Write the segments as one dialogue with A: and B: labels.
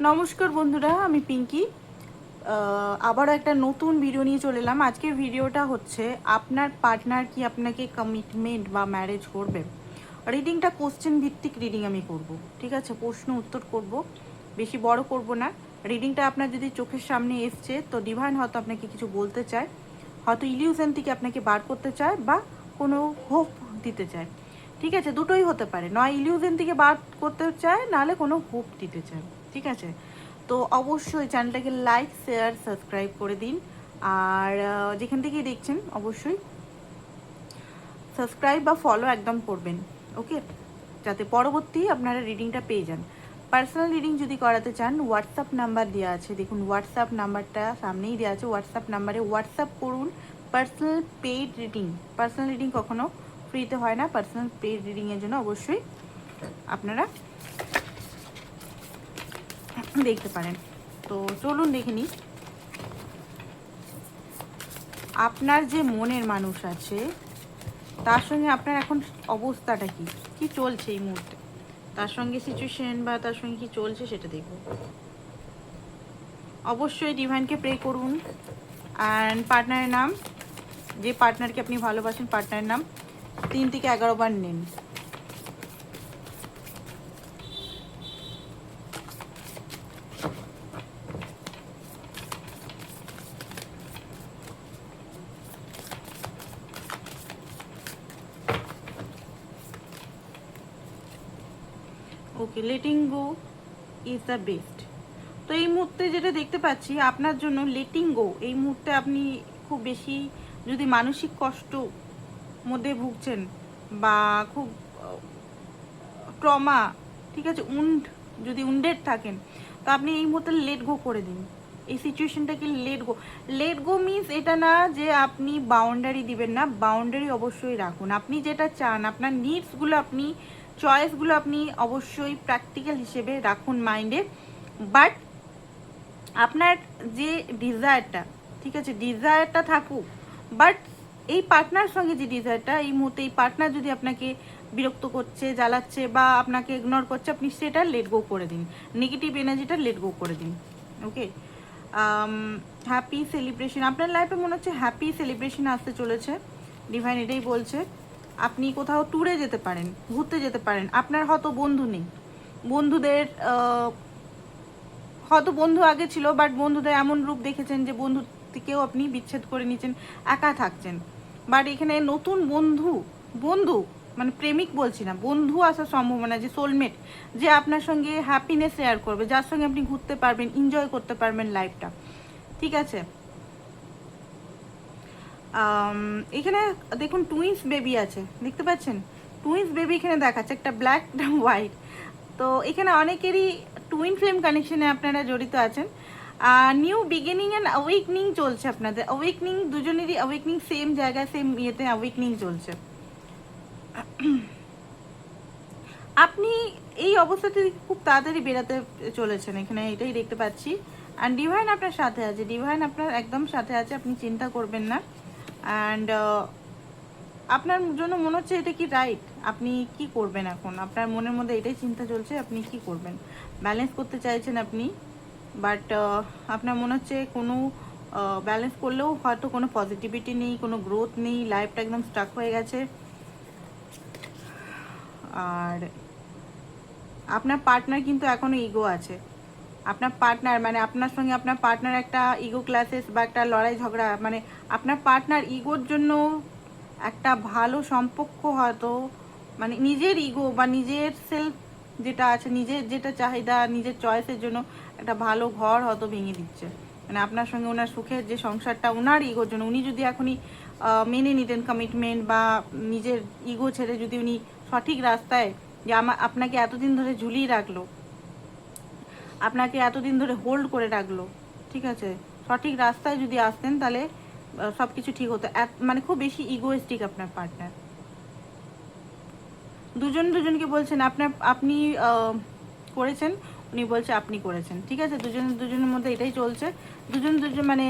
A: নমস্কার বন্ধুরা, আমি পিঙ্কি। আবারও একটা নতুন ভিডিও নিয়ে চলে এলাম। আজকের ভিডিওটা হচ্ছে আপনার পার্টনার কি আপনাকে কমিটমেন্ট বা ম্যারেজ করবে। রিডিংটা কোশ্চেন ভিত্তিক রিডিং আমি করব, ঠিক আছে? প্রশ্ন উত্তর করব, বেশি বড় করব না। রিডিংটা আপনার যদি চোখের সামনে এসছে তো ডিভাইন হয়তো আপনাকে কিছু বলতে চায়, হয়তো ইলিউশন থেকে আপনাকে বার করতে চায় বা কোনো হোপ দিতে চায়, ঠিক আছে? দুটোই হতে পারে, নয় ইলিউশন থেকে বার করতে চায়, নাহলে কোনো হোপ দিতে চায়, ঠিক আছে? তো অবশ্যই চ্যানেলটাকে লাইক শেয়ার সাবস্ক্রাইব করে দিন। আর যেখান থেকেই দেখছেন অবশ্যই সাবস্ক্রাইব বা ফলো একদম করবেন, ওকে? যাতে পরবর্তী আপনারা রিডিংটা পেয়ে যান। পার্সোনাল রিডিং যদি করাতে চান হোয়াটসঅ্যাপ নাম্বার দেওয়া আছে, দেখুন হোয়াটসঅ্যাপ নাম্বারটা সামনেই দেওয়া আছে। হোয়াটসঅ্যাপ নাম্বারে হোয়াটসঅ্যাপ করুন। Personal paid reading, personal reading কখনো ফ্রিতে হয় না। পার্সোনাল পেইড রিডিংয়ের জন্য অবশ্যই আপনারা দেখতে পারেন। তো চলুন দেখে নিই আপনার যে মনের মানুষ আছে তার সঙ্গে আপনার এখন অবস্থাটা কি কি চলছে এই মুহূর্তে, তার সঙ্গে সিচুয়েশন বা তার সঙ্গে কি চলছে সেটা দেখব। অবশ্যই ডিভাইনকে প্রে করুন। অ্যান্ড পার্টনারের নাম, যে পার্টনারকে আপনি ভালোবাসেন পার্টনারের নাম 3 থেকে 11 বার নিন। Okay, letting go is the best. তো এই মুহূর্তে যেটা দেখতে পাচ্ছি আপনার জন্য লেটিং গো, এই মুহূর্তে আপনি খুব বেশি যদি মানসিক কষ্ট মধ্যে ভুগছেন বা খুব ট্রমা, ঠিক আছে, যদি উন্ডেড থাকেন তো আপনি এই মুহূর্তে লেট গো করে দিন এই সিচুয়েশনটাকে। লেট গো মিনস এটা না যে আপনি বাউন্ডারি দিবেন না, বাউন্ডারি অবশ্যই রাখুন। আপনি যেটা চান, আপনার নিডসগুলো, আপনি চয়েসগুলো আপনি অবশ্যই প্র্যাকটিক্যাল হিসেবে রাখুন মাইন্ডে। বাট আপনার যে ডিজায়ারটা, ঠিক আছে, ডিজায়ারটা থাকুক। বাট এই পার্টনার সঙ্গে যে ডিজায়ারটা, এই মুহূর্তে এই পার্টনার যদি আপনাকে বিরক্ত করছে, জ্বালাচ্ছে বা আপনাকে ইগনোর করছে, আপনি সেটা লেট গো করে দিন, নেগেটিভ এনার্জিটা লেট গো করে দিন, ওকে? হ্যাপি সেলিব্রেশন, আপনার লাইফে মনে হচ্ছে হ্যাপি সেলিব্রেশন আসতে চলেছে। ডিভাইন এটাই বলছে। আপনি কোথাও ট্যুরে যেতে পারেন, ঘুরতে যেতে পারেন। আপনার হয়তো বন্ধু নেই, বন্ধুদের হয়তো বন্ধু আগে ছিল, বাট বন্ধুদের এমন রূপ দেখেছেন যে বন্ধু থেকেও আপনি বিচ্ছেদ করে নিয়েছেন, একা থাকছেন। বাট এখানে নতুন বন্ধু, বন্ধু মানে প্রেমিক বলছি না, বন্ধু আসার সম্ভাবনা, যে সোলমেট, যে আপনার সঙ্গে হ্যাপিনেস শেয়ার করবে, যার সঙ্গে আপনি ঘুরতে পারবেন, এনজয় করতে পারবেন লাইফটা, ঠিক আছে? এখানে দেখুন টুইন্স বেবি আছে, দেখতে পাচ্ছেন? টুইন্স বেবি এখানে দেখাচ্ছে, একটা ব্ল্যাক একটা হোয়াইট। তো এখানে অনেকেরই টুইন ফ্লেম কানেকশনে আপনারা জড়িত আছেন। নিউ বিগিনিং অ্যান্ড অ্যাওয়েকনিং চলছে আপনাদের। অ্যাওয়েকনিং, দুজনেরই অ্যাওয়েকনিং সেম জায়গায়, সেম ইয়েতে অ্যাওয়েকনিং চলছে। আপনি এই অবস্থা থেকে খুব তাড়াতাড়ি বেরাতে চলেছেন, এখানে এটাই দেখতে পাচ্ছি। অ্যান্ড ডিভাইন আপনার সাথে আছে, ডিভাইন আপনার একদম সাথে আছে, আপনি চিন্তা করবেন না। অ্যান্ড আপনার জন্য মনে হচ্ছে এটা কি রাইট, আপনি কি করবেন এখন, আপনার মনের মধ্যে এটাই চিন্তা চলছে, আপনি কি করবেন। ব্যালেন্স করতে চাইছেন আপনি, বাট আপনার মনে হচ্ছে কোনো ব্যালেন্স করলেও হয়তো কোনো পজিটিভিটি নেই, কোনো গ্রোথ নেই, লাইফটা একদম স্টাক হয়ে গেছে। আর আপনার পার্টনার কিন্তু এখনও ইগো আছে। আপনার পার্টনার মানে আপনার সঙ্গে আপনার পার্টনার একটা ইগো ক্লাসেস বা একটা লড়াই ঝগড়া, মানে আপনার পার্টনার ইগোর জন্য একটা ভালো সম্পর্ক হয়তো, মানে নিজের ইগো বা নিজের সেলফ যেটা আছে, নিজের যেটা চাহিদা, নিজের চয়েসের জন্য একটা ভালো ঘর হয়তো ভেঙে দিচ্ছে। মানে আপনার সঙ্গে ওনার সুখের যে সংসারটা, ওনার ইগোর জন্য, উনি যদি এখনই মেনে নিতেন কমিটমেন্ট বা নিজের ইগো ছেড়ে যদি উনি সঠিক রাস্তায়, যে আপনাকে এতদিন ধরে ঝুলিয়ে রাখলো, আপনাকে এতদিন ধরে হোল্ড করে রাখলো, ঠিক আছে, সঠিক রাস্তায় যদি আসতেন তাহলে সব কিছু ঠিক হতো। মানে খুব বেশি ইগোয়েস্টিক আপনার পার্টনার। দুজন দুজনকে বলছেন আপনি করেছেন, উনি বলছে আপনি করেছেন, ঠিক আছে? দুজনের মধ্যে এটাই চলছে। দুজন মানে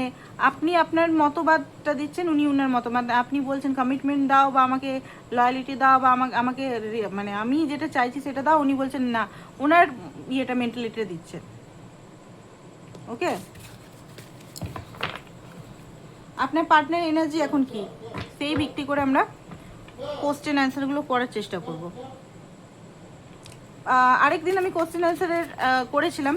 A: আপনি আপনার মতবাদটা দিচ্ছেন, উনি উনার মতবাদ। আপনি বলছেন কমিটমেন্ট দাও বা আমাকে লয়ালিটি দাও বা আমাকে মানে আমি যেটা চাইছি সেটা দাও, উনি বলছেন না, ওনার ইয়েটা মেন্টালিটিটা দিচ্ছে। ওকে, আপনার পার্টনার এনার্জি এখন কি, সেই ভিত্তি করে আমরা কোশ্চেন অ্যান্সারগুলো করার চেষ্টা করব। আরেকদিন আমি কোশ্চেন অ্যান্সারের করেছিলাম,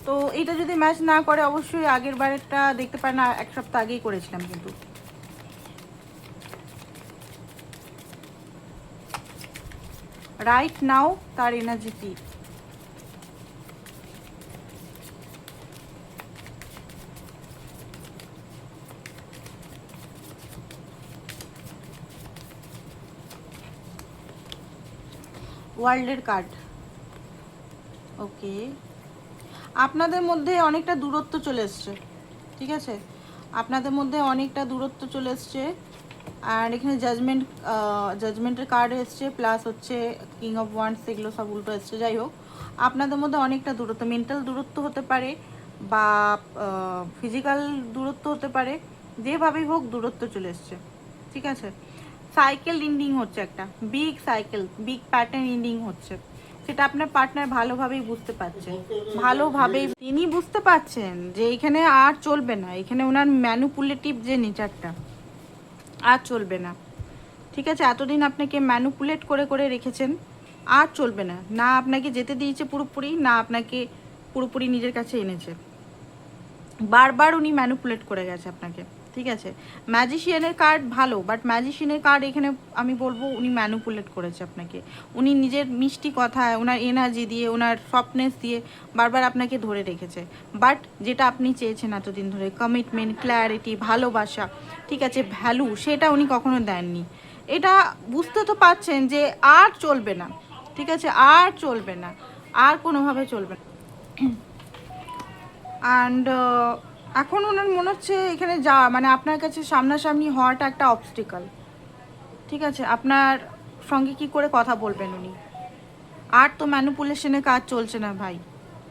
A: তো এইটা যদি ম্যাচ না করে অবশ্যই আগের বারেরটা দেখতে পারেন, এক সপ্তাহ আগেই করেছিলাম। কিন্তু রাইট নাও তার এনার্জি কি? ওয়ার্ল্ডের কার্ড। ওকে, আপনাদের মধ্যে অনেকটা দূরত্ব চলে এসছে, ঠিক আছে, আপনাদের মধ্যে অনেকটা দূরত্ব চলে এসছে। আর এখানে জাজমেন্টের কার্ড এসছে, প্লাস হচ্ছে কিং অফ ওয়ান্ডস, এগুলো সব উল্টো এসছে। যাই হোক, আপনাদের মধ্যে অনেকটা দূরত্ব, মেন্টাল দূরত্ব হতে পারে বা ফিজিক্যাল দূরত্ব হতে পারে, যেভাবেই হোক দূরত্ব চলে এসছে, ঠিক আছে। সাইকেল ইন্ডিং হচ্ছে, একটা big cycle, big pattern ending হচ্ছে, সেটা আপনার পার্টনার ভালোভাবেই বুঝতে পারছেন, ভালোভাবেই তিনি বুঝতে পারছেন যে এখানে আর চলবে না, এখানে ওনার ম্যানুপুলেটিভ যে নেচারটা আর চলবে না, ঠিক আছে। এতদিন আপনাকে ম্যানুপুলেট করে করে রেখেছেন, আর চলবে না, না আপনাকে যেতে দিয়েছে পুরোপুরি, না আপনাকে পুরোপুরি নিজের কাছে এনেছে, বারবার উনি ম্যানুপুলেট করে গেছে আপনাকে, ঠিক আছে। ম্যাজিশিয়ানের কার্ড ভালো, বাট ম্যাজিশিয়ানের কার্ড এখানে আমি বলবো উনি ম্যানুপুলেট করেছে আপনাকে, উনি নিজের মিষ্টি কথায়, ওনার এনার্জি দিয়ে, ওনার সফটনেস দিয়ে বারবার আপনাকে ধরে রেখেছে। বাট যেটা আপনি চেয়েছেন এতদিন ধরে, কমিটমেন্ট, ক্ল্যারিটি, ভালোবাসা, ঠিক আছে, ভ্যালু, সেটা উনি কখনো দেননি। এটা বুঝতে তো পারছেন যে আর চলবে না, ঠিক আছে, আর চলবে না, আর কোনোভাবে চলবে না। অ্যান্ড এখন ওনার মনে হচ্ছে এখানে যা মানে আপনার কাছে সামনাসামনি হওয়াটা একটা অবস্টিকাল, ঠিক আছে। আপনার সঙ্গে কি করে কথা বলবেন উনি, আর তো ম্যানুপুলেশনের কাজ চলছে না ভাই,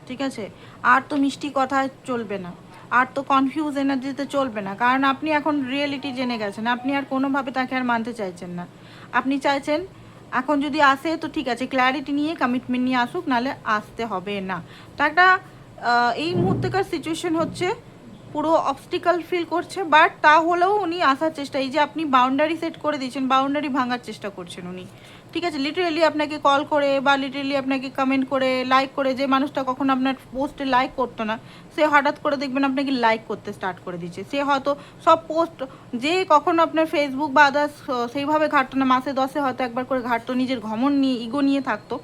A: ঠিক আছে, আর তো মিষ্টি কথা চলবে না, আর তো কনফিউজ এনার্জিতে চলবে না, কারণ আপনি এখন রিয়েলিটি জেনে গেছেন, আপনি আর কোনোভাবে তাকে আর মানতে চাইছেন না। আপনি চাইছেন এখন যদি আসে তো ঠিক আছে, ক্ল্যারিটি নিয়ে, কমিটমেন্ট নিয়ে আসুক, নাহলে আসতে হবে না। তো একটা এই মুহূর্তেকার সিচুয়েশন হচ্ছে পুরো অবস্টিকাল ফিল করছে, বাট তা হলেও উনি আসার চেষ্টা, এই যে আপনি বাউন্ডারি সেট করে দিয়েছেন, বাউন্ডারি ভাঙার চেষ্টা করছেন উনি, ঠিক আছে। লিটারেলি আপনাকে কল করে বা লিটারেলি আপনাকে কমেন্ট করে, লাইক করে, যে মানুষটা কখনো আপনার পোস্টে লাইক করতো না, সে হঠাৎ করে দেখবেন আপনাকে লাইক করতে স্টার্ট করে দিচ্ছে। সে হয়তো সব পোস্ট, যে কখনো আপনার ফেসবুক বা আদার্স সেইভাবে ঘাটতো না, মাসে 10-এ হয়তো একবার করে ঘাটতো, নিজের ঘমন নিয়ে, ইগো নিয়ে থাকতো,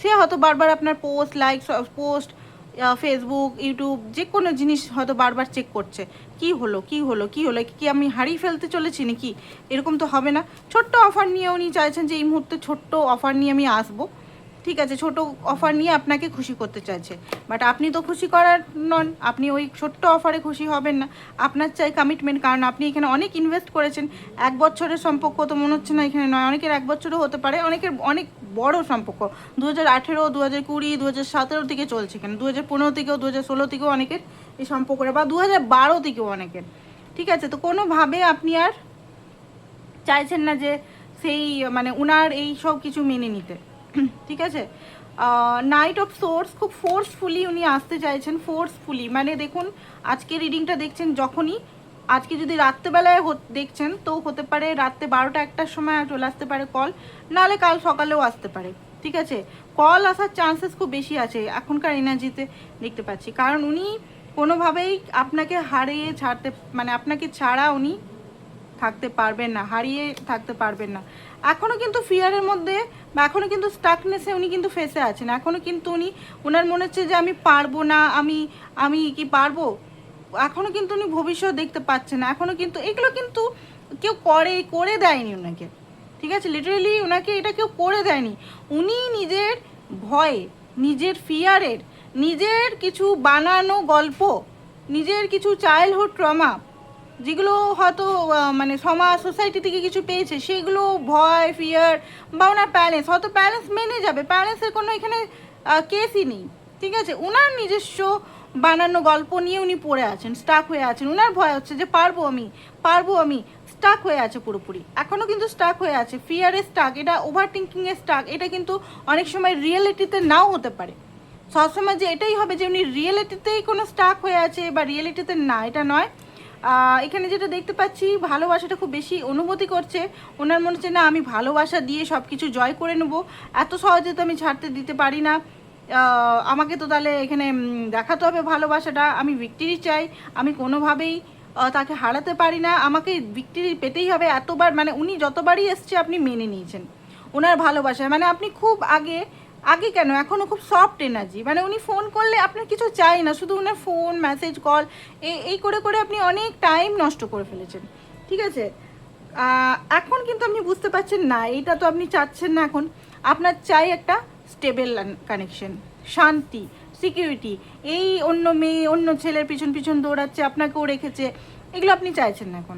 A: সে হয়তো বারবার আপনার post, like, post, Facebook, YouTube, যে কোনো জিনিস হয়তো বারবার চেক করছে, কি হলো কি হলো কি হলো, কি আমি হারিয়ে ফেলতে চলেছি নাকি, এরকম তো হবে না। ছোট্ট অফার নিয়ে উনি চাইছেন যে এই মুহূর্তে ছোট্ট অফার নিয়ে আমি আসবো, ঠিক আছে, ছোট অফার নিয়ে আপনাকে খুশি করতে চাইছে, বাট আপনি তো খুশি করার নন, আপনি ওই ছোট্ট অফারে খুশি হবেন না, আপনার চাই কমিটমেন্ট, কারণ আপনি এখানে অনেক ইনভেস্ট করেছেন। 1 বছরের সম্পর্ক তো মনে হচ্ছে না এখানে নয়, অনেকের 1 বছরও হতে পারে, অনেকের অনেক বড় সম্পর্ক, 2018, 2020, 2017 থেকে চলছে, এখানে 2015 থেকেও, 2016 থেকেও অনেকের এই সম্পর্কটা, বা 2012 থেকেও অনেকের, ঠিক আছে। তো কোনোভাবে আপনি আর চাইছেন না যে সেই মানে উনার এই সব কিছু মেনে নিতে, ঠিক আছে। নাইট অফ সোর্স, খুব ফোর্সফুলি উনি আসতে চাইছেন, ফোর্সফুলি, মানে দেখুন আজকে রিডিংটা দেখছেন যখনই, আজকে যদি রাত্রেবেলায় দেখছেন তো হতে পারে রাত্রে 12টা-1টার সময় চলে আসতে পারে কল, নাহলে কাল সকালেও আসতে পারে, ঠিক আছে। কল আসার চান্সেস খুব বেশি আছে এখনকার এনার্জিতে দেখতে পাচ্ছি, কারণ উনি কোনোভাবেই আপনাকে হারিয়ে ছাড়তে, মানে আপনাকে ছাড়া উনি থাকতে পারবেন না, হারিয়ে থাকতে পারবেন না। এখনও কিন্তু ফিয়ারের মধ্যে বা এখনও কিন্তু স্টাকনেসে উনি কিন্তু ফেসে আছেন, এখনও কিন্তু উনি, ওনার মনে হচ্ছে যে আমি পারবো না, আমি কি পারবো, এখনও কিন্তু উনি ভবিষ্যৎ দেখতে পাচ্ছেন না, এখনও কিন্তু এগুলো কিন্তু কেউ করে দেয়নি ওনাকে, ঠিক আছে। লিটারেলি ওনাকে এটা কেউ করে দেয়নি, উনি নিজের ভয়ে, নিজের ফিয়ারের, নিজের কিছু বানানো গল্প, নিজের কিছু চাইল্ডহুড ট্রমা, যেগুলো হয়তো মানে সমাজ, সোসাইটি থেকে কিছু পেয়েছে, সেগুলো ভয়, ফিয়ার, বা ওনার প্যারেন্টস, হয়তো প্যারেন্টস মেনে যাবে, প্যারেন্টসের কোনো এখানে কেসই নেই, ঠিক আছে। ওনার নিজস্ব বানানো গল্প নিয়ে উনি পড়ে আছেন, স্টাক হয়ে আছেন, ওনার ভয় হচ্ছে যে পারবো আমি, স্টাক হয়ে আছে পুরোপুরি, এখনও কিন্তু স্টাক হয়ে আছে, ফিয়ারের স্টাক, এটা ওভার থিঙ্কিংয়ের স্টাক, এটা কিন্তু অনেক সময় রিয়েলিটিতে নাও হতে পারে, সবসময় যে এটাই হবে যে উনি রিয়েলিটিতেই কোনো স্টাক হয়ে আছে বা রিয়েলিটিতে না, এটা নয়। এখানে যেটা দেখতে পাচ্ছি ভালোবাসাটা খুব বেশি অনুভূতি করছে। ওনার মনে হচ্ছে না আমি ভালোবাসা দিয়ে সব কিছু জয় করে নেব, এত সহজে তো আমি ছাড়তে দিতে পারি না, আমাকে তো তাহলে এখানে দেখাতে হবে ভালোবাসাটা, আমি ভিক্টরি চাই, আমি কোনোভাবেই তাকে হারাতে পারি না, আমাকে ভিক্টরি পেতেই হবে। এতবার মানে উনি যতবারই এসছে আপনি মেনে নিয়েছেন ওনার ভালোবাসায়, মানে আপনি খুব আগে আগে কেন এখনও খুব সফট এনার্জি, মানে উনি ফোন করলে আপনার কিছু চাই না, শুধু ওনার ফোন মেসেজ কল এই করে করে আপনি অনেক টাইম নষ্ট করে ফেলেছেন। ঠিক আছে, এখন কিন্তু আপনি বুঝতে পারছেন না এইটা তো আপনি চাচ্ছেন না, এখন আপনার চাই একটা স্টেবল কানেকশন, শান্তি, সিকিউরিটি। এই অন্য মেয়ে অন্য ছেলের পিছন পিছন দৌড়াচ্ছে, আপনাকেও রেখেছে, এগুলো আপনি চাইছেন না এখন,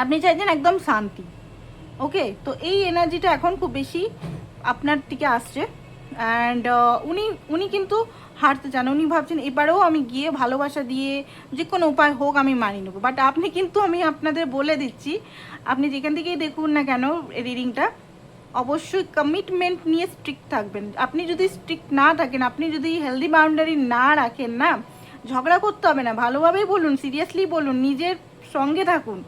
A: আপনি চাইছেন একদম শান্তি। ওকে, তো এই এনার্জিটা এখন খুব বেশি আপনার দিকে আসছে। অ্যান্ড উনি কিন্তু হারতে চান, উনি ভাবছেন এবারেও আমি গিয়ে ভালোবাসা দিয়ে যে কোনো উপায় হোক আমি মানিয়ে নেবো। বাট আপনি কিন্তু, আমি আপনাদের বলে দিচ্ছি, আপনি যেখান থেকেই দেখুন না কেন রিডিংটা, অবশ্যই কমিটমেন্ট নিয়ে স্ট্রিক্ট থাকবেন। আপনি যদি স্ট্রিক্ট না থাকেন, আপনি যদি হেলদি বাউন্ডারি না রাখেন না, ঝগড়া করতে হবে না, ভালোভাবেই বলুন, সিরিয়াসলি বলুন, নিজের সঙ্গে থাকুন।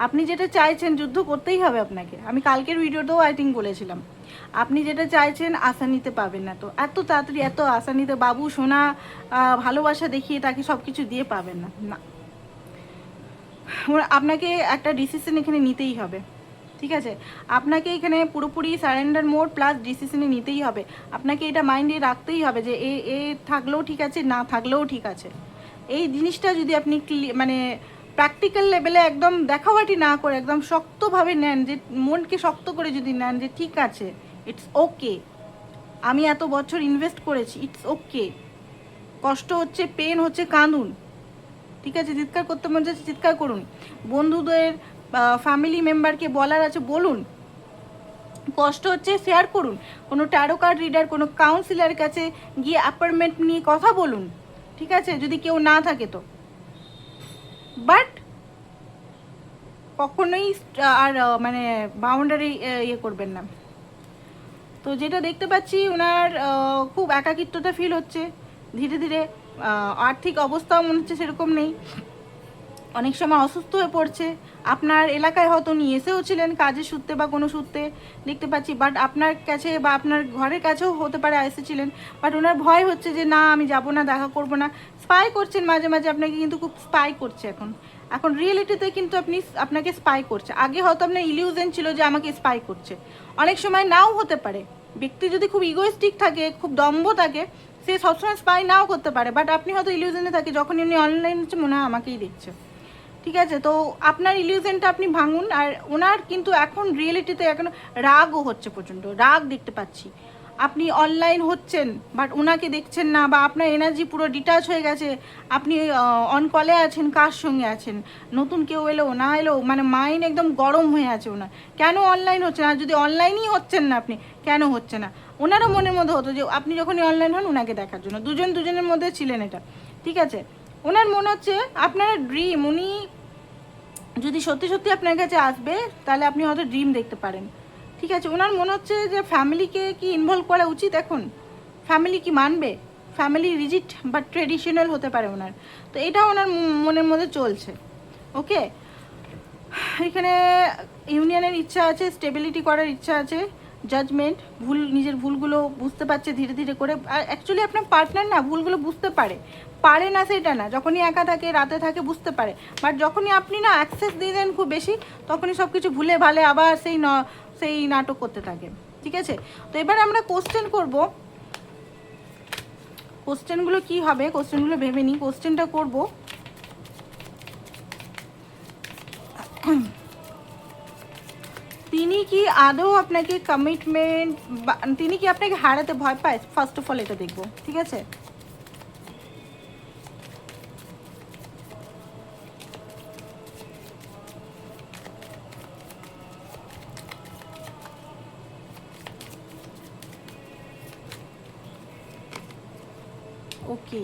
A: আপনি যেটা চাইছেন যুদ্ধ করতেই হবে আপনাকে, আমি কালকের ভিডিওতেও আই থিঙ্ক বলেছিলাম, আপনি যেটা চাইছেন আশা নিতে পাবেন না, তো এত তাড়াতাড়ি এত আশা নিতে বাবু সোনা ভালোবাসা দেখিয়ে তাকে সব কিছু দিয়ে পাবেন না, না, আপনাকে একটা ডিসিশন এখানে নিতেই হবে। ঠিক আছে, আপনাকে এখানে পুরোপুরি সারেন্ডার মোড প্লাস ডিসিশনে নিতেই হবে, আপনাকে এটা মাইন্ডে রাখতেই হবে যে এ থাকলেও ঠিক আছে, না থাকলেও ঠিক আছে। এই জিনিসটা যদি আপনি মানে প্র্যাকটিক্যাল লেভেলে একদম দেখাওয়াটি না করে একদম শক্তভাবে নেন, যে মনকে শক্ত করে যদি নেন যে ঠিক আছে, ইটস ওকে, আমি এত বছর ইনভেস্ট করেছি, ইটস ওকে, কষ্ট হচ্ছে, পেন হচ্ছে, কাঁদুন, ঠিক আছে, চিৎকার করতে মন যাচ্ছে চিৎকার করুন, বন্ধুদের ফ্যামিলি মেম্বারকে বলার আছে বলুন, কষ্ট হচ্ছে শেয়ার করুন, কোনো ট্যারো কার্ড রিডার, কোনো কাউন্সিলারের কাছে গিয়ে অ্যাপয়েন্টমেন্ট নিয়ে কথা বলুন, ঠিক আছে, যদি কেউ না থাকে তো। বাট কখনোই আর মানে বাউন্ডারি ইয়ে করবেন না। তো যেটা দেখতে পাচ্ছি ওনার খুব একাকিত্বতা ফিল হচ্ছে ধীরে ধীরে, আর্থিক অবস্থাও মনে হচ্ছে সেরকম নেই, অনেক সময় অসুস্থ হয়ে পড়ছে। আপনার এলাকায় হয়তো উনি এসেও ছিলেন কাজের সূত্রে বা কোনো সূত্রে দেখতে পাচ্ছি, বাট আপনার কাছে বা আপনার ঘরের কাছেও হতে পারে এসেছিলেন, বাট ওনার ভয় হচ্ছে যে না আমি যাব না, দেখা করব না, স্পাই করছেন মাঝে মাঝে আপনাকে, কিন্তু খুব স্পাই করছে এখন, এখন রিয়েলিটিতে কিন্তু আপনাকে স্পাই করছে। আগে হয়তো আপনার ইলিউশন ছিল যে আমাকে স্পাই করছে, অনেক সময় নাও হতে পারে, ব্যক্তি যদি খুব ইগোইস্টিক থাকে, খুব দম্ভ থাকে, সে সবসময় স্পাই নাও করতে পারে, বাট আপনি হয়তো ইলিউশনে থাকে, যখন উনি অনলাইন হচ্ছে মনে হয় আমাকেই দেখছে। ঠিক আছে, তো আপনার ইলিউশনটা আপনি ভাঙুন। আর ওনার কিন্তু এখন রিয়েলিটিতে এখন রাগও হচ্ছে, প্রচণ্ড রাগ দেখতে পাচ্ছি, আপনি অনলাইন হচ্ছেন বাট ওনাকে দেখছেন না, বা আপনার এনার্জি পুরো ডিটাচ হয়ে গেছে, আপনি অন কলে আছেন, কার সঙ্গে আছেন, নতুন কেউ এলো না এলো, মানে মাইন্ড একদম গরম হয়ে আছে ওনার, কেন অনলাইন হচ্ছে না, যদি অনলাইনই হচ্ছেন না আপনি কেন হচ্ছে না, ওনারও মনের মধ্যে হতো যে আপনি যখনই অনলাইন হন ওনাকে দেখার জন্য, দুজনের মধ্যে ছিলেন এটা। ঠিক আছে, ওনার মনে হচ্ছে আপনার ড্রিম, উনি যদি সত্যি সত্যি আপনার কাছে আসবে তাহলে আপনি হয়তো ড্রিম দেখতে পারেন। ঠিক আছে, ওনার মনে হচ্ছে যে ফ্যামিলিকে কি ইনভলভ করা উচিত এখন, ফ্যামিলি কি মানবে, ফ্যামিলি রিজিট বা ট্রেডিশনাল হতে পারে ওনার, তো এটা ওনার মনের মধ্যে চলছে। ওকে, এখানে ইউনিয়নের ইচ্ছা আছে, স্টেবিলিটি করার ইচ্ছা আছে, জাজমেন্ট, নিজের ভুলগুলো বুঝতে পারছে ধীরে ধীরে করে। আর অ্যাকচুয়ালি আপনার পার্টনার না ভুলগুলো বুঝতে পারে না সেটা না, যখনই একা থাকে রাতে থাকে বুঝতে পারে, বাট যখনই আপনি না অ্যাক্সেস দিয়ে দেন খুব বেশি, তখনই সব কিছু ভুলে ভালে আবার সেই নাটক করতে থাকে। ঠিক আছে, তো এবার আমরা কোশ্চেন করব, কোশ্চেনগুলো কি হবে, কোশ্চেনগুলো ভেবে নিই, কোশ্চেনটা করব তিনি কি আদৌ আপনাকে কমিটমেন্ট, তিনি কি আপনাকে হারাতে ভয় পায়, ফার্স্ট অফ অল এটা দেখবো। ঠিক আছে, ওকে,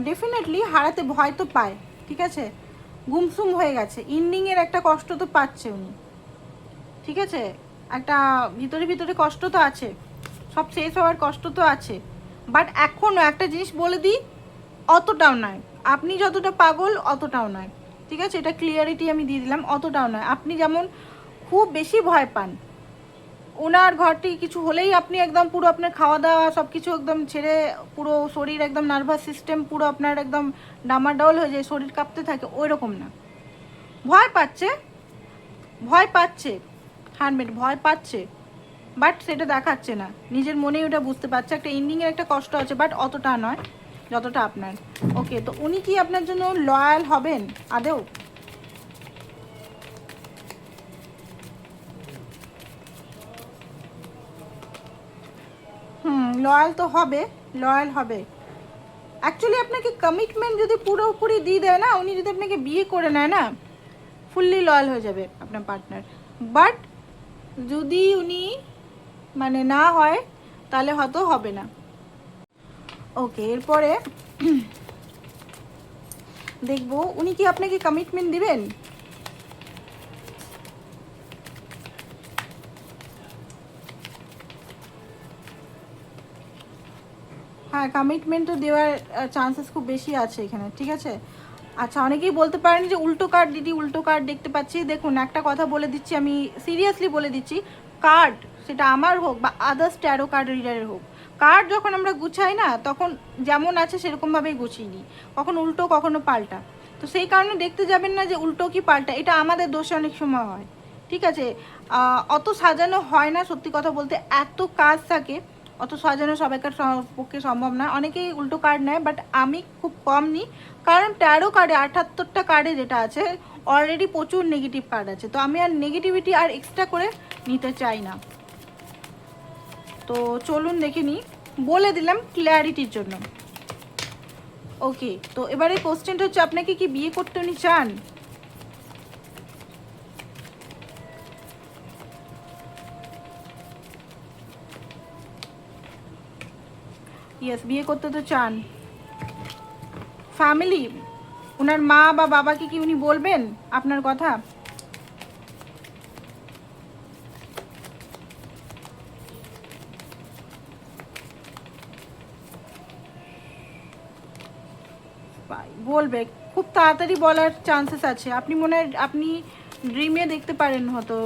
A: ডেফিনেটলি হারাতে ভয় তো পায়। ঠিক আছে, গুমসুম হয়ে গেছে, ইন্ডিংয়ের একটা কষ্ট তো পাচ্ছে উনি। ঠিক আছে, একটা ভিতরে ভিতরে কষ্ট তো আছে, সব শেষ হওয়ার কষ্ট তো আছে, বাট এখনও একটা জিনিস বলে দিই, অতটাও নয়, আপনি যতটা পাগল অতটাও নয়, ঠিক আছে? এটা ক্লিয়ারিটি আমি দিয়ে দিলাম, অতটাও নয়। আপনি যেমন খুব বেশি ভয় পান, ওনার ঘরটি কিছু হলেই আপনি একদম পুরো আপনার খাওয়া দাওয়া সব কিছু একদম ছেড়ে, পুরো শরীর একদম নার্ভাস সিস্টেম পুরো আপনার একদম ডামাডোল হয়ে যায়, শরীর কাঁপতে থাকে, ওই রকম না। ভয় পাচ্ছে, ভয় পাচ্ছে, হারমেট ভয় পাচ্ছে, বাট সেটা দেখাচ্ছে না, নিজের মনেই ওটা বুঝতে পারছে, একটা এন্ডিংয়ের একটা কষ্ট আছে, বাট অতটা নয় যতটা আপনার। ওকে, তো উনি কি আপনার জন্য লয়াল হবেন আদেও? লয়াল তো হবে, লয়াল হবে। অ্যাকচুয়ালি আপনাকে কমিটমেন্ট যদি পুরোপুরি দিয়ে দেয় না, উনি যদি আপনাকে বিয়ে করে নেয় না, ফুললি লয়াল হয়ে যাবে আপনার পার্টনার। বাট যদি উনি মানে না হয়, তাহলে হয়তো হবে না। ওকে, এরপরে দেখবো উনি কি আপনাকে কমিটমেন্ট দিবেন। হ্যাঁ, কমিটমেন্ট তো দেওয়ার চান্সেস খুব বেশি আছে এখানে, ঠিক আছে? আচ্ছা, অনেকেই বলতে পারেন যে উল্টো কার্ড দিদি, উল্টো কার্ড দেখতে পাচ্ছি। দেখুন, একটা কথা বলে দিচ্ছি, আমি সিরিয়াসলি বলে দিচ্ছি, কার্ড সেটা আমার হোক বা আদার্স ট্যারো কার্ড রিডারের হোক, কার্ড যখন আমরা গুছাই না, তখন যেমন আছে সেরকমভাবেই গুছিয়ে নিই, কখনো উল্টো কখনো পাল্টা। তো সেই কারণে দেখতে যাবেন না যে উল্টো কি পাল্টা, এটা আমাদের দোষে অনেক সময় হয়, ঠিক আছে? অত সাজানো হয় না, সত্যি কথা বলতে এত কাজ থাকে, অত সাজানো সবাইকার পক্ষে সম্ভব না। অনেকেই উল্টো কার্ড নেয়, বাট আমি খুব কম নিই, কারণ ট্যারো কার্ডে 78টা কার্ডে যেটা আছে অলরেডি প্রচুর নেগেটিভ কার্ড আছে, তো আমি আর নেগেটিভিটি আর এক্সট্রা করে নিতে চাই না। তো চলুন দেখে নিই, বলে দিলাম ক্ল্যারিটির জন্য। ওকে, তো এবারে কোশ্চেনটা হচ্ছে, আপনাকে কি বিয়ে করতে উনি চান? ইয়েস, বিয়ে করতে তো চান। ফ্যামিলি, ওনার মা বা বাবাকে কি উনি বলবেন আপনার কথা? বলবে, খুব তাড়াতাড়ি বলার চান্সেস আছে। আপনি মনে হয় আপনি ড্রিমে দেখতে পারেন হয়তো,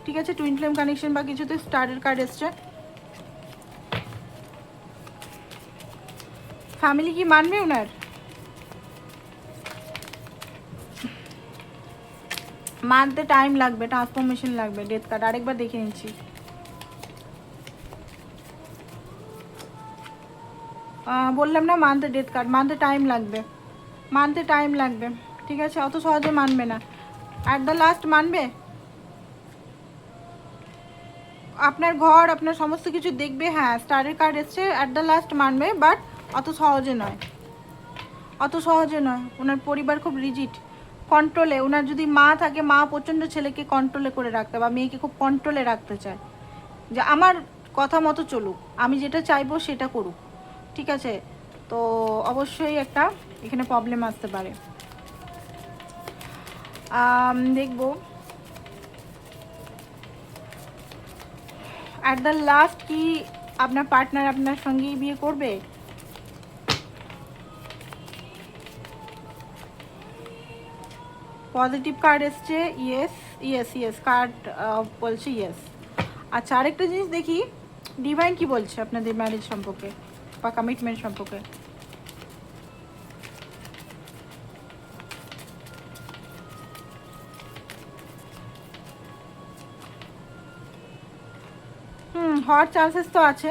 A: ঠিক আছে? টুইন ফ্লেম কানেকশন বা কিছুতে স্টারের কার্ড এসছে। ফ্যামিলি কি মানবে ওনার? মানতে টাইম লাগবে, ট্রান্সফরমেশন লাগবে। ডেথ কার্ড আরেকবার দেখে নিচ্ছি। বললাম না, মানতে ডেথ কার্ড, মানতে টাইম লাগবে, মানতে টাইম লাগবে, ঠিক আছে? অত সহজে মানবে না, অ্যাট দ্য লাস্ট মানবে। আপনার ঘর, আপনার সমস্ত কিছু দেখবে, হ্যাঁ স্টারের কার্ড এসছে, অ্যাট দ্য লাস্ট মানবে, বাট অত সহজে নয়, অত সহজে নয়। ওনার পরিবার খুব রিজিড, কন্ট্রোলে। ওনার যদি মা থাকে, মা প্রচণ্ড ছেলেকে কন্ট্রোলে করে রাখতে, বা মেয়েকে খুব কন্ট্রোলে রাখতে চায়, যে আমার কথা মতো চলুক, আমি যেটা চাইবো সেটা করুক, ঠিক আছে? তো অবশ্যই একটা এখানে প্রবলেম আসতে পারে। দেখবো অ্যাট দ্য লাস্ট কি আপনার পার্টনার আপনার সঙ্গেই বিয়ে করবে? পজিটিভ কার্ড এসছে, ইয়েস ইয়েস ইয়েস কার্ড বলছে ইয়েস। আচ্ছা, আরেকটা জিনিস দেখি, ডিভাইন কি বলছে আপনাদের ম্যারেজ সম্পর্কে বা কমিটমেন্ট সম্পর্কে। হওয়ার চান্সেস তো আছে,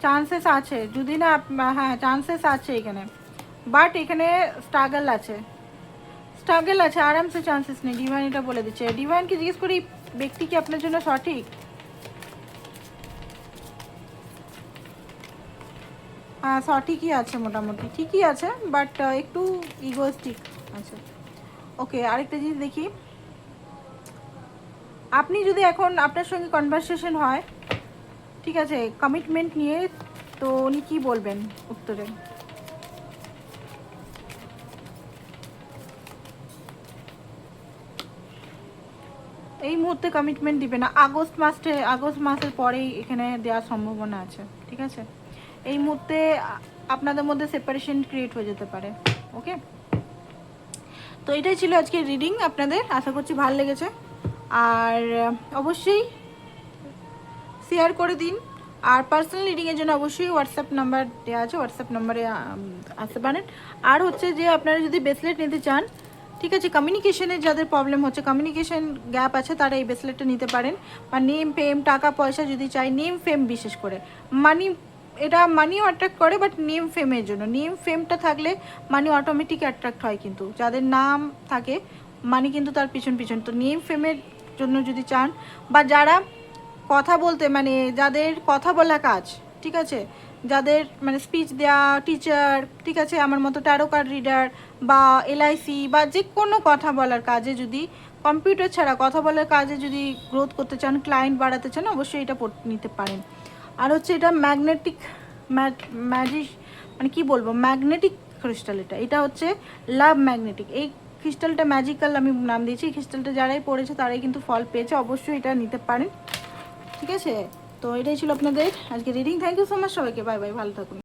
A: চান্সেস আছে, যদি না হ্যাঁ চান্সেস আছে এখানে, বাট এখানে স্ট্রাগল আছে, স্ট্রাগল আছে, আরামসে চান্সেস নেই। ডিভাইন এটা বলে দিচ্ছে। ডিভাইনকে জিজ্ঞেস করি, ব্যক্তি কি আপনার জন্য সঠিক? হ্যাঁ, সঠিকই আছে, মোটামুটি ঠিকই আছে, বাট একটু ইগোস্টিক আছে। ওকে, আরেকটা জিনিস দেখি, আপনি যদি এখন আপনার সঙ্গে কনভারসেশন হয়, ঠিক আছে, কমিটমেন্ট নিয়ে, তো উনি কী বলবেন উত্তরে? এই মুহূর্তে কমিটমেন্ট দিবে না, আগস্ট মাসের পরেই এখানে দেওয়ার সম্ভাবনা আছে, ঠিক আছে? এই মুহূর্তে আপনাদের মধ্যে সেপারেশন ক্রিয়েট হয়ে যেতে পারে। ওকে, তো এটাই ছিল আজকে রিডিং আপনাদের, আশা করছি ভালো লেগেছে। আর অবশ্যই শেয়ার করে দিন। আর পার্সোনাল রিডিংয়ের জন্য অবশ্যই হোয়াটসঅ্যাপ নাম্বার দেওয়া আছে, হোয়াটসঅ্যাপ নাম্বারে আসতে পারেন। আর হচ্ছে যে আপনারা যদি ব্রেসলেট নিতে চান, ঠিক আছে, কমিউনিকেশনের যাদের প্রবলেম হচ্ছে, কমিউনিকেশন গ্যাপ আছে, তারা এই ব্রেসলেটটা নিতে পারেন। বা নেম ফেম, টাকা পয়সা যদি চাই, নেম ফেম বিশেষ করে, মানি, এটা মানিও অ্যাট্রাক্ট করে, বাট নেম ফেমের জন্য, নেম ফেমটা থাকলে মানি অটোমেটিক অ্যাট্রাক্ট হয়, কিন্তু যাদের নাম থাকে মানি কিন্তু তার পিছন পিছন। তো নেম ফেমের জন্য যদি চান, বা যারা কথা বলতে মানে যাদের কথা বলা কাজ, ঠিক আছে, যাদের মানে স্পিচ দেওয়া, টিচার, ঠিক আছে, আমার মতো ট্যারো কার্ড রিডার বা এলআইসি বা যে কোনো কথা বলার কাজে, যদি কম্পিউটার ছাড়া কথা বলার কাজে যদি গ্রোথ করতে চান, ক্লায়েন্ট বাড়াতে চান, অবশ্যই এটা নিতে পারেন। আর হচ্ছে এটা ম্যাগনেটিক ম্যাজিক, মানে কি বলবো, ম্যাগনেটিক ক্রিস্টাল। এটা হচ্ছে লাভ ম্যাগনেটিক। এই ক্রিস্টালটা ম্যাজিক্যাল আমি নাম দিয়েছি। এই ক্রিস্টালটা যারাই পড়েছে তারাই কিন্তু ফল পেয়েছে, অবশ্যই এটা নিতে পারেন, ঠিক আছে? তো এটাই ছিল আপনাদের আজকে reading. Thank you so much সবাইকে, বাই বাই, ভালো থাকুন।